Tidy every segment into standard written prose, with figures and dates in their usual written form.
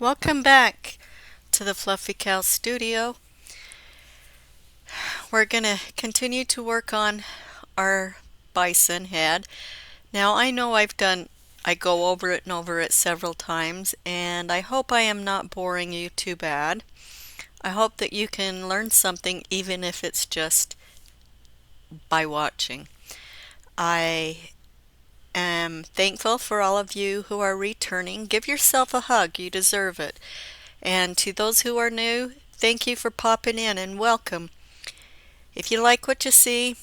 Welcome back to the Fluffy Cow Studio. We're going to continue to work on our bison head. Now I know I go over it and over it several times, and I hope I am not boring you too bad. I hope that you can learn something even if it's just by watching. I am thankful for all of you who are returning. Give yourself a hug, you deserve it. And to those who are new, thank you for popping in and welcome. If you like what you see,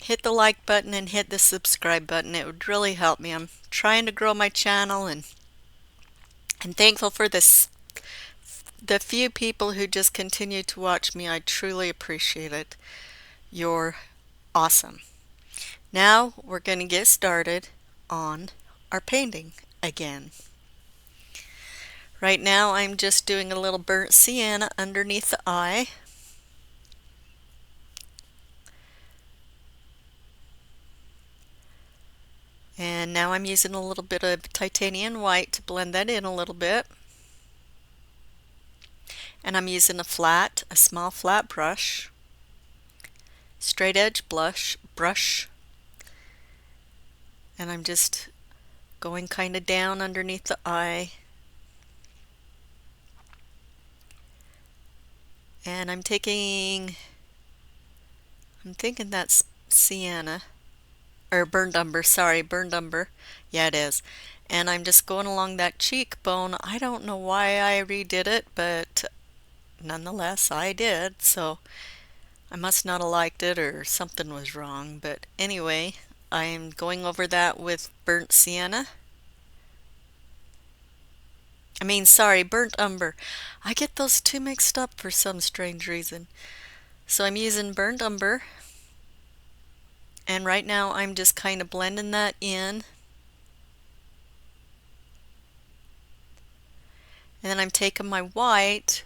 hit the like button and hit the subscribe button. It would really help me. I'm trying to grow my channel and I'm thankful for the few people who just continue to watch me. I truly appreciate it. You're awesome. Now we're going to get started on our painting again. Right now I'm just doing a little burnt sienna underneath the eye. And now I'm using a little bit of titanium white to blend that in a little bit. And I'm using a small flat brush, straight edge brush, and I'm just going kind of down underneath the eye. And I'm thinking that's sienna, or burned umber, sorry, burned umber. Yeah, it is. And I'm just going along that cheekbone. I don't know why I redid it, but nonetheless, I did. So I must not have liked it or something was wrong. But anyway, I'm going over that with burnt sienna. Sorry, burnt umber. I get those two mixed up for some strange reason. So I'm using burnt umber. And right now I'm just kind of blending that in. And then I'm taking my white,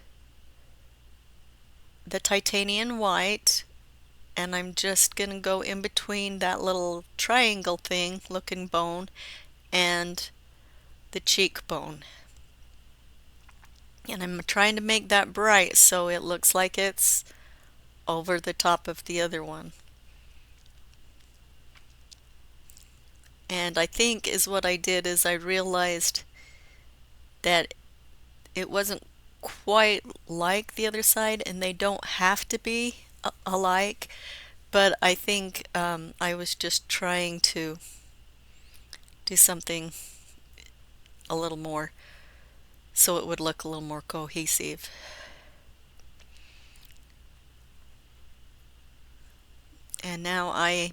the titanium white, and I'm just going to go in between that little triangle thing looking bone and the cheekbone. And I'm trying to make that bright so it looks like it's over the top of the other one. And I think is what I did is I realized that it wasn't quite like the other side, and they don't have to be alike, but I think I was just trying to do something a little more so it would look a little more cohesive. And now I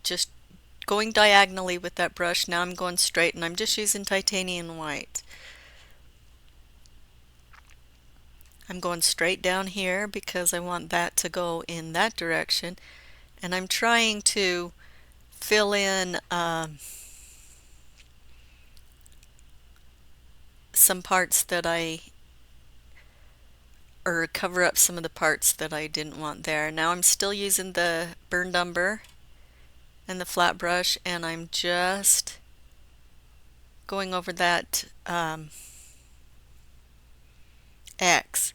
just going diagonally with that brush. Now I'm going straight and I'm just using titanium white. I'm going straight down here because I want that to go in that direction, and I'm trying to fill in some parts that or cover up some of the parts that I didn't want there. Now I'm still using the burned umber and the flat brush, and I'm just going over that X.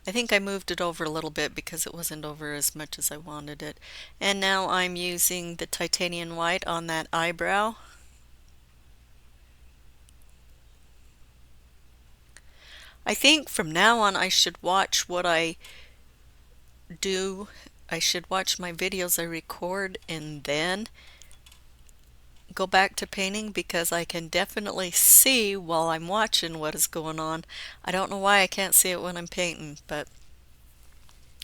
I think I moved it over a little bit because it wasn't over as much as I wanted it. And now I'm using the titanium white on that eyebrow. I think from now on I should watch what I do. I should watch my videos I record and then go back to painting, because I can definitely see while I'm watching what is going on. I don't know why I can't see it when I'm painting, but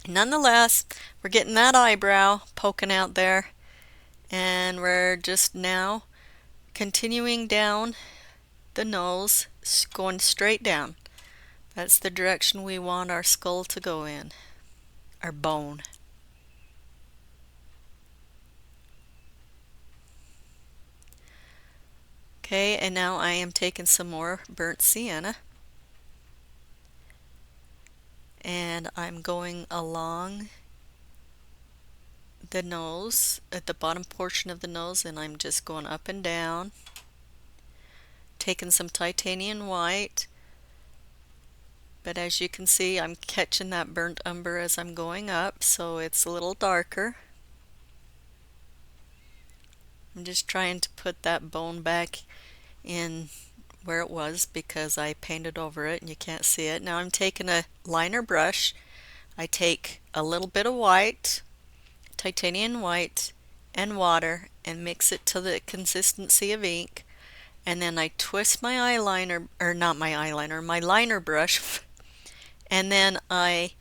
nonetheless, we're getting that eyebrow poking out there, and we're just now continuing down the nose, going straight down. That's the direction we want our skull to go in, our bone. Okay, and now I am taking some more burnt sienna, and I'm going along the nose, at the bottom portion of the nose, and I'm just going up and down, taking some titanium white But as you can see, I'm catching that burnt umber as I'm going up, so it's a little darker. I'm just trying to put that bone back in where it was because I painted over it and you can't see it. Now I'm taking a liner brush. I take a little bit of white, titanium white, and water and mix it to the consistency of ink. And then I twist my eyeliner, or not my eyeliner, my liner brush, and then I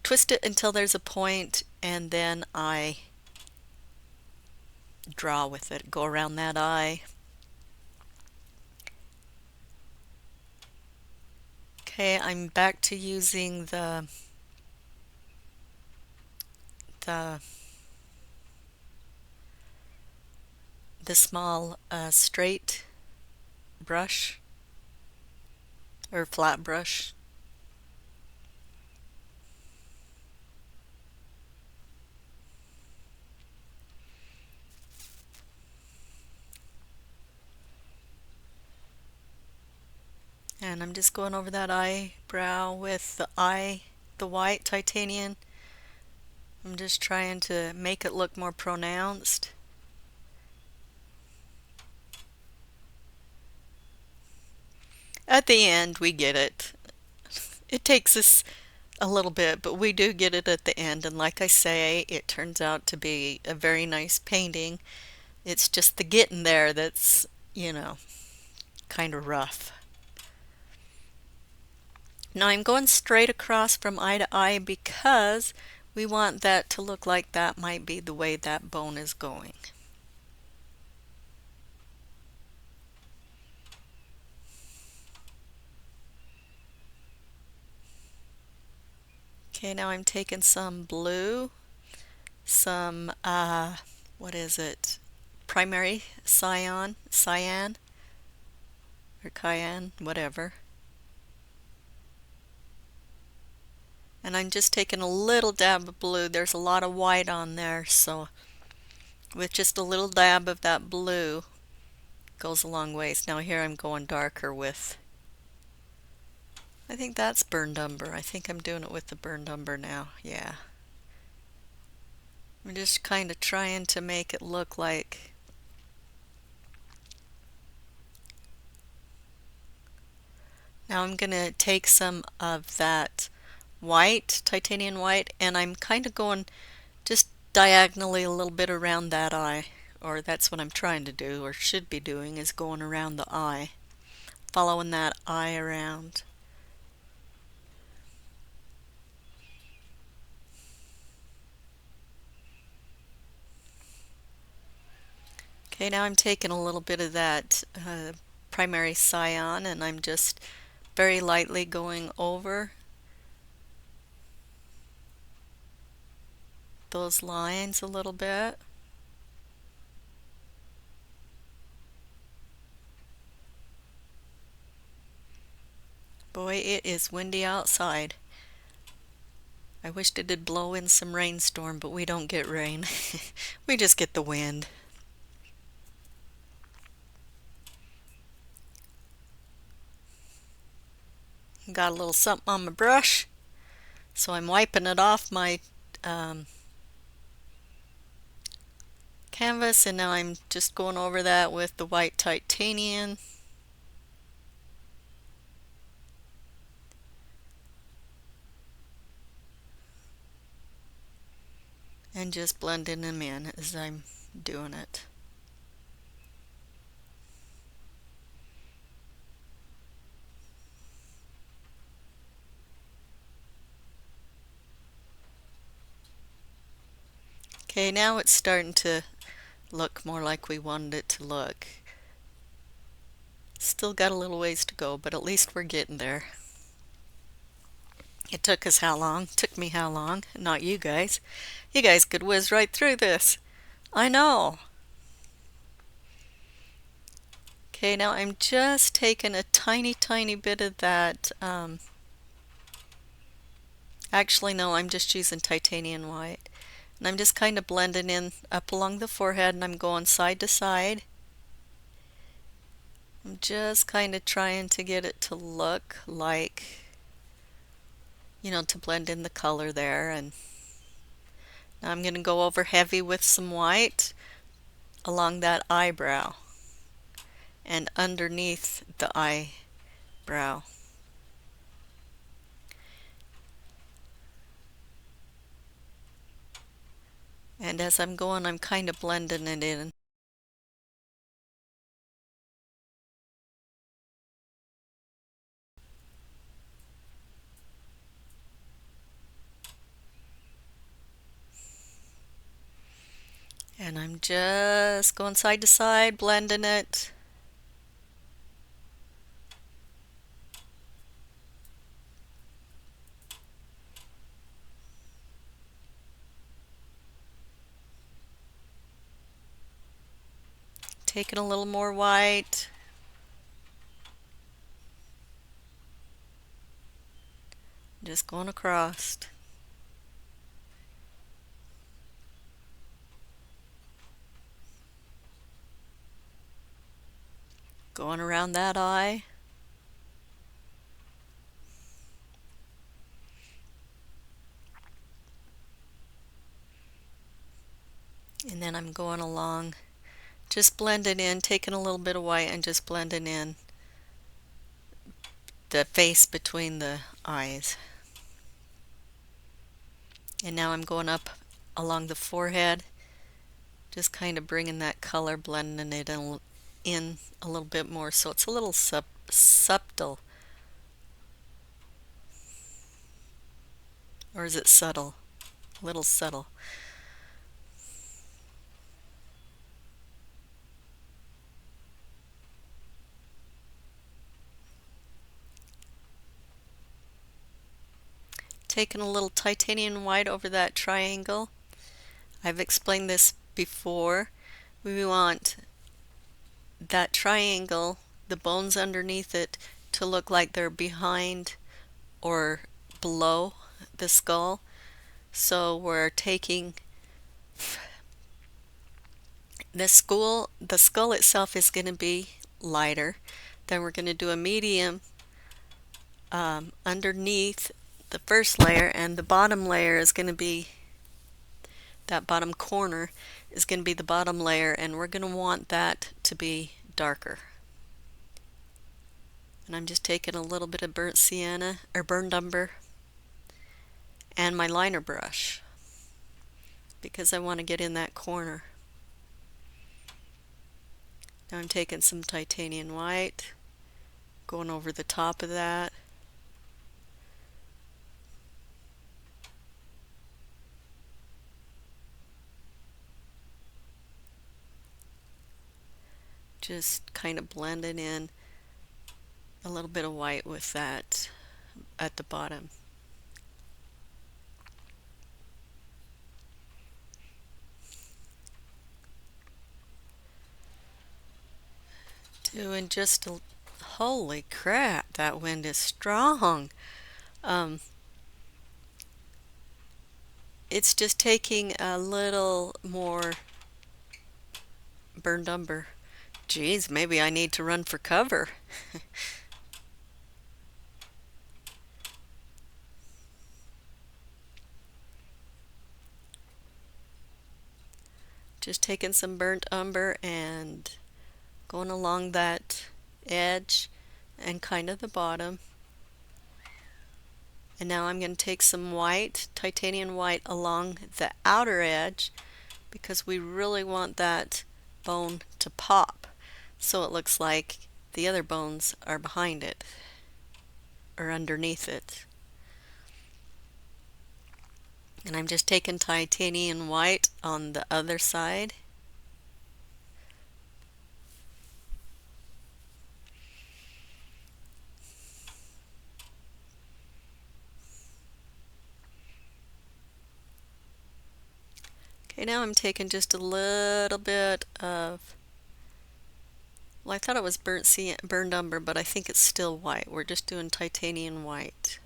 twist it until there's a point, and then I draw with it, go around that eye. Okay, I'm back to using the small straight brush or flat brush. And I'm just going over that eyebrow with the white titanium. I'm just trying to make it look more pronounced. At the end, we get it. It takes us a little bit, but we do get it at the end. And like I say, it turns out to be a very nice painting. It's just the getting there that's, kind of rough. Now I'm going straight across from eye to eye because we want that to look like that might be the way that bone is going. Okay, now I'm taking some blue, some, what is it? Primary cyan, or cayenne, whatever. And I'm just taking a little dab of blue. There's a lot of white on there, so with just a little dab of that blue goes a long ways. Now here I'm going darker with, I think that's burned umber. I think I'm doing it with the burned umber now. Yeah. I'm just kind of trying to make it look like now I'm going to take some of that white, titanium white, and I'm kind of going just diagonally a little bit around that eye, or that's what I'm trying to do, or should be doing, is going around the eye, following that eye around. Okay, now I'm taking a little bit of that primary cyan and I'm just very lightly going over those lines a little bit. Boy, it is windy outside. I wished it did blow in some rainstorm, but we don't get rain. We just get the wind. Got a little something on my brush, so I'm wiping it off my canvas, and now I'm just going over that with the white titanium. And just blending them in as I'm doing it. Okay, now it's starting to look more like we wanted it to look. Still got a little ways to go, but at least we're getting there. It took us how long? Took me how long? Not you guys. You guys could whiz right through this. I know. Okay, now I'm just taking a tiny bit of that. Actually, no, I'm just using titanium white. And I'm just kind of blending in up along the forehead and I'm going side to side. I'm just kind of trying to get it to look like to blend in the color there. And now I'm going to go over heavy with some white along that eyebrow and underneath the eyebrow. And as I'm going, I'm kind of blending it in. And I'm just going side to side, blending it. Taking a little more white. Just going across. Going around that eye. And then I'm going along, just blending in, taking a little bit of white and just blending in the face between the eyes. And now I'm going up along the forehead, just kind of bringing that color, blending it in a little bit more so it's a little subtle. Or is it subtle? A little subtle. Taking a little titanium white over that triangle. I've explained this before. We want that triangle, the bones underneath it, to look like they're behind or below the skull. So we're taking the skull itself is going to be lighter. Then we're going to do a medium underneath the first layer, and the bottom layer is going to be, that bottom corner is going to be the bottom layer, and we're going to want that to be darker. And I'm just taking a little bit of burnt sienna or burned umber and my liner brush because I want to get in that corner. Now I'm taking some titanium white, going over the top of that. Just kind of blending in a little bit of white with that at the bottom. Doing just a, holy crap, that wind is strong. It's just taking a little more burned umber. Geez, maybe I need to run for cover. Just taking some burnt umber and going along that edge and kind of the bottom. And now I'm going to take some white, titanium white, along the outer edge because we really want that bone to pop so it looks like the other bones are behind it or underneath it. And I'm just taking titanium white on the other side. Okay, now I'm taking just a little bit of, well, I thought it was burned umber, but I think it's still white. We're just doing titanium white.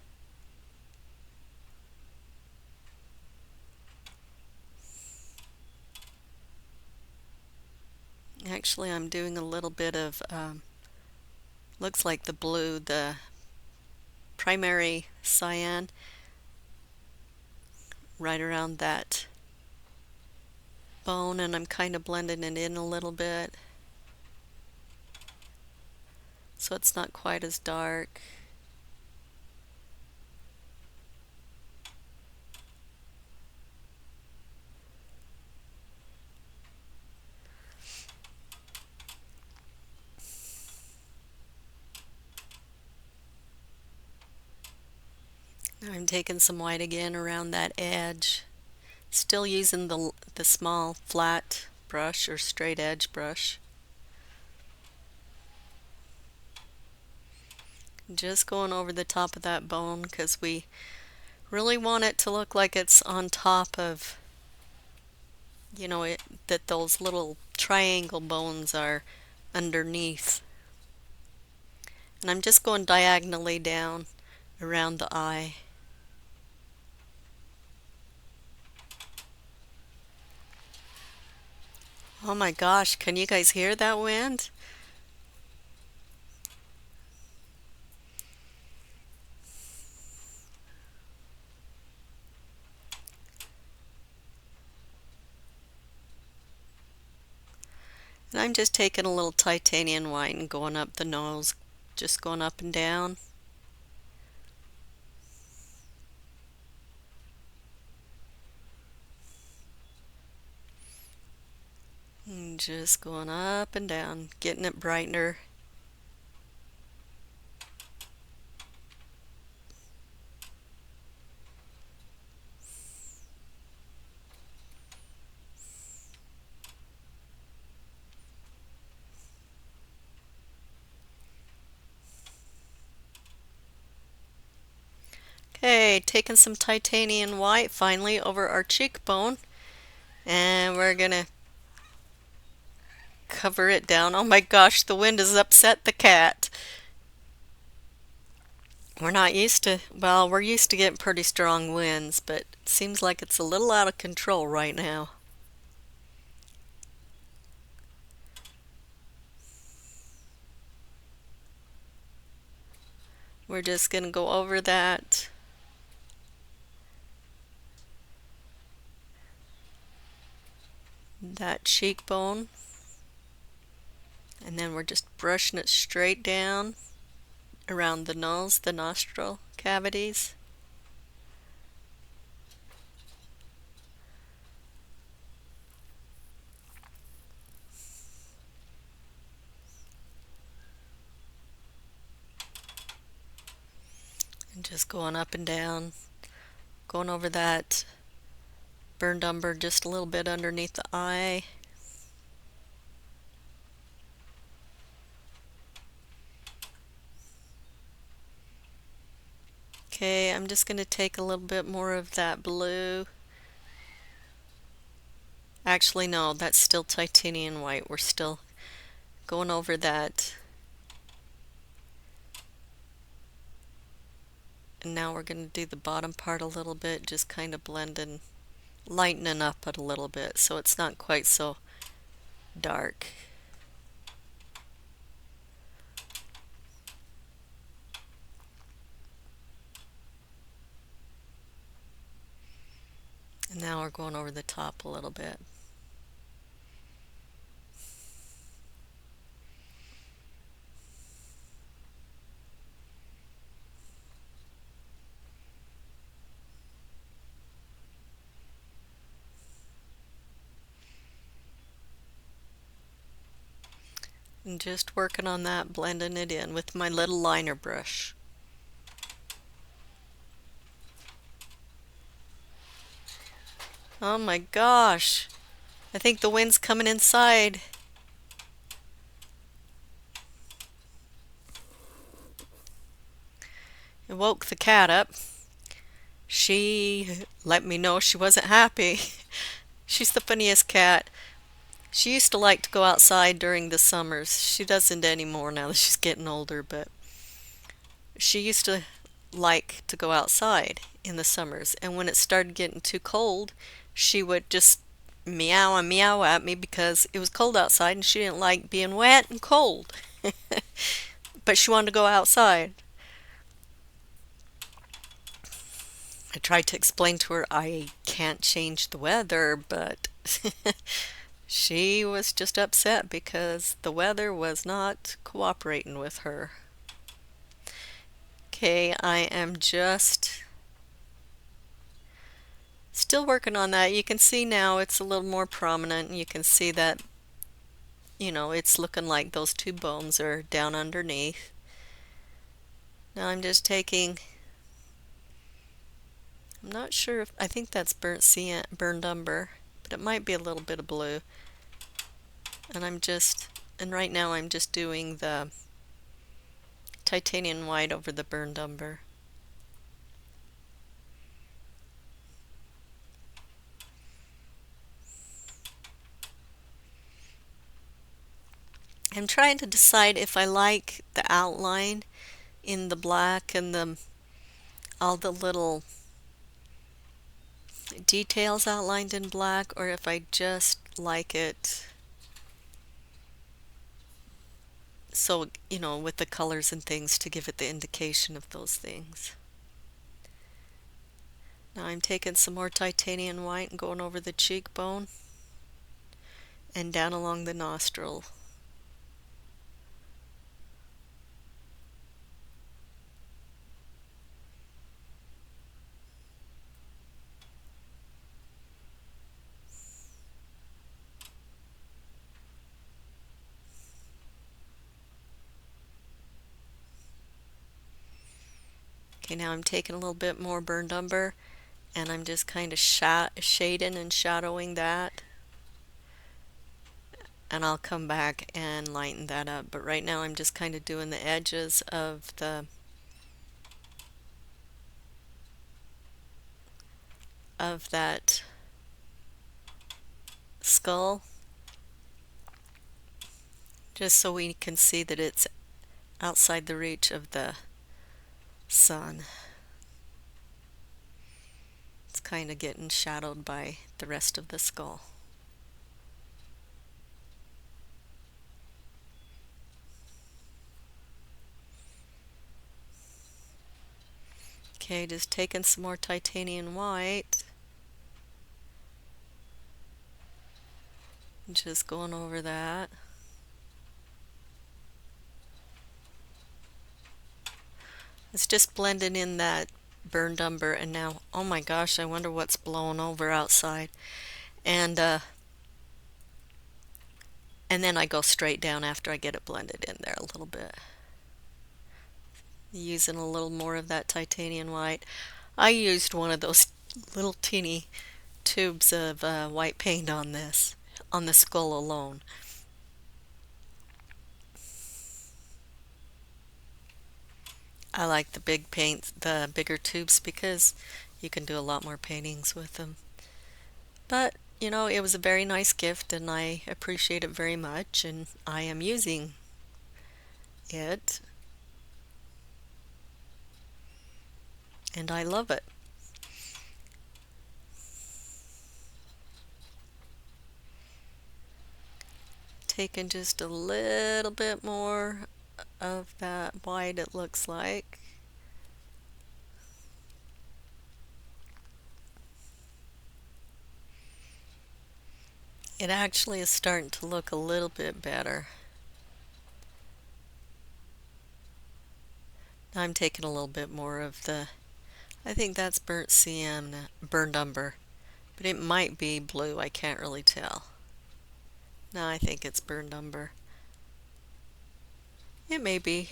Actually, I'm doing a little bit of, looks like the blue, the primary cyan. right around that bone, and I'm kind of blending it in a little bit so it's not quite as dark. Now I'm taking some white again around that edge. Still using the small flat brush or straight edge brush. Just going over the top of that bone because we really want it to look like it's on top of, that those little triangle bones are underneath. And I'm just going diagonally down around the eye. Oh my gosh, can you guys hear that wind? And I'm just taking a little titanium white and going up the nose, just going up and down. And just going up and down, getting it brighter. Okay, taking some titanium white finally over our cheekbone, and we're gonna cover it down. Oh my gosh, the wind has upset the cat. We're not used to, well, we're used to getting pretty strong winds, but it seems like it's a little out of control right now. We're just gonna go over that. That cheekbone, and then we're just brushing it straight down around the nose, the nostril cavities. And just going up and down, going over that burned umber just a little bit underneath the eye. Okay, I'm just going to take a little bit more of that blue. Actually, no, that's still titanium white. We're still going over that. And now we're going to do the bottom part a little bit, just kind of blending, lightening up it a little bit so it's not quite so dark. And now we're going over the top a little bit. And just working on that, blending it in with my little liner brush. Oh my gosh, I think the wind's coming inside. It woke the cat up. She let me know she wasn't happy. She's the funniest cat. She used to like to go outside during the summers. She doesn't anymore now that she's getting older, but she used to like to go outside in the summers. And when it started getting too cold, she would just meow and meow at me because it was cold outside and she didn't like being wet and cold. But she wanted to go outside. I tried to explain to her I can't change the weather, but she was just upset because the weather was not cooperating with her. Okay, I am just still working on that. You can see now it's a little more prominent. You can see that, it's looking like those two bones are down underneath. Now I'm just taking, I'm not sure if, I think that's burned umber, but it might be a little bit of blue. And right now I'm just doing the titanium white over the burned umber. I'm trying to decide if I like the outline in the black and all the little details outlined in black, or if I just like it so, with the colors and things to give it the indication of those things. Now I'm taking some more titanium white and going over the cheekbone and down along the nostril. Okay, now I'm taking a little bit more burned umber and I'm just kind of shading and shadowing that. And I'll come back and lighten that up. But right now I'm just kind of doing the edges of that skull, just so we can see that it's outside the reach of the sun. It's kind of getting shadowed by the rest of the skull. Okay, just taking some more titanium white. Just going over that. It's just blending in that burned umber, and now, oh my gosh, I wonder what's blowing over outside. And then I go straight down after I get it blended in there a little bit. Using a little more of that titanium white. I used one of those little teeny tubes of white paint on the skull alone. I like the bigger tubes because you can do a lot more paintings with them. But, it was a very nice gift and I appreciate it very much, and I am using it and I love it. Taking just a little bit more of that white, it looks like. It actually is starting to look a little bit better. Now I'm taking a little bit more of I think that's burned umber, but it might be blue, I can't really tell. No, I think it's burned umber. It may be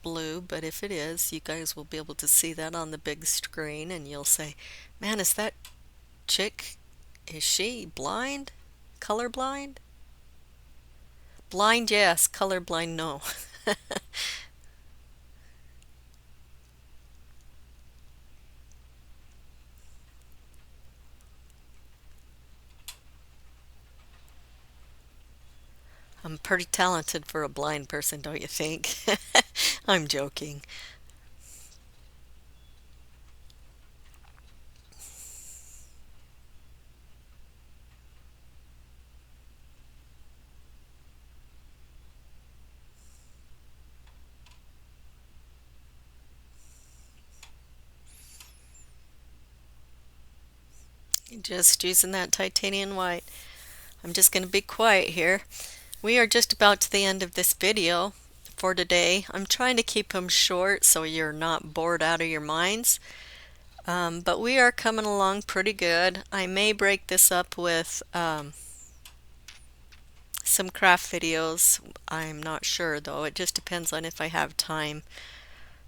blue, but if it is, you guys will be able to see that on the big screen and you'll say, man, is that chick, is she blind? Colorblind? Blind, yes. Colorblind, no. I'm pretty talented for a blind person, don't you think? I'm joking. Just using that titanium white. I'm just going to be quiet here. We are just about to the end of this video for today. I'm trying to keep them short so you're not bored out of your minds. But we are coming along pretty good. I may break this up with some craft videos. I'm not sure though. It just depends on if I have time.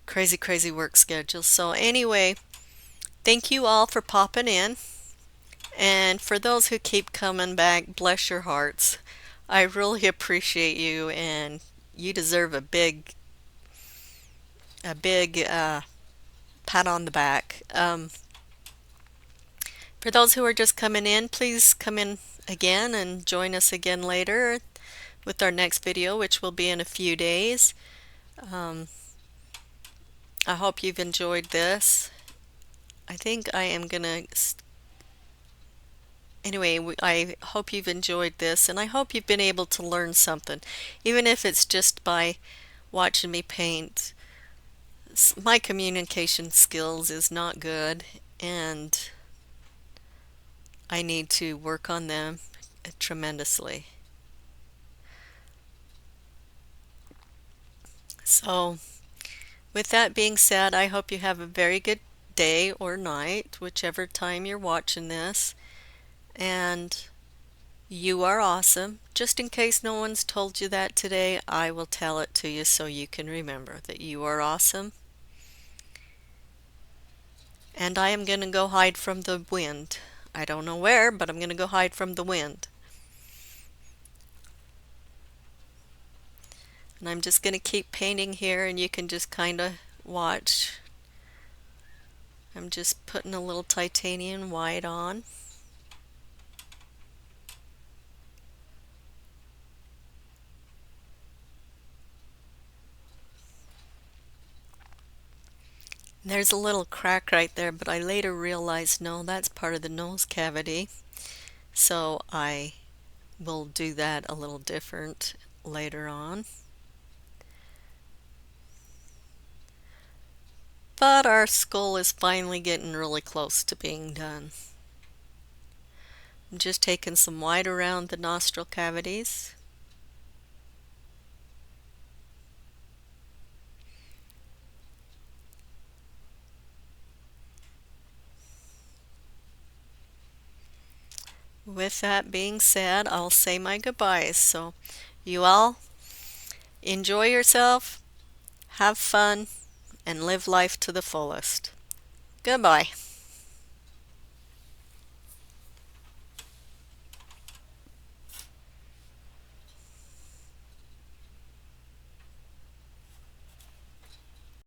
Crazy work schedule. So anyway, thank you all for popping in. And for those who keep coming back, bless your hearts. I really appreciate you, and you deserve a big pat on the back. For those who are just coming in, please come in again and join us again later with our next video, which will be in a few days. Um, I hope you've enjoyed this. I think I am gonna Anyway, I hope you've enjoyed this, and I hope you've been able to learn something, even if it's just by watching me paint. My communication skills is not good, and I need to work on them tremendously. So, with that being said, I hope you have a very good day or night, whichever time you're watching this, and you are awesome. Just in case no one's told you that today, I will tell it to you so you can remember that you are awesome. And I am going to go hide from the wind. I don't know where, but I'm going to go hide from the wind. And I'm just going to keep painting here, and you can just kind of watch. I'm just putting a little titanium white on. There's a little crack right there, but I later realized no, that's part of the nose cavity. So I will do that a little different later on. But our skull is finally getting really close to being done. I'm just taking some white around the nostril cavities. With that being said, I'll say my goodbyes. So you all enjoy yourself, have fun, and live life to the fullest. Goodbye.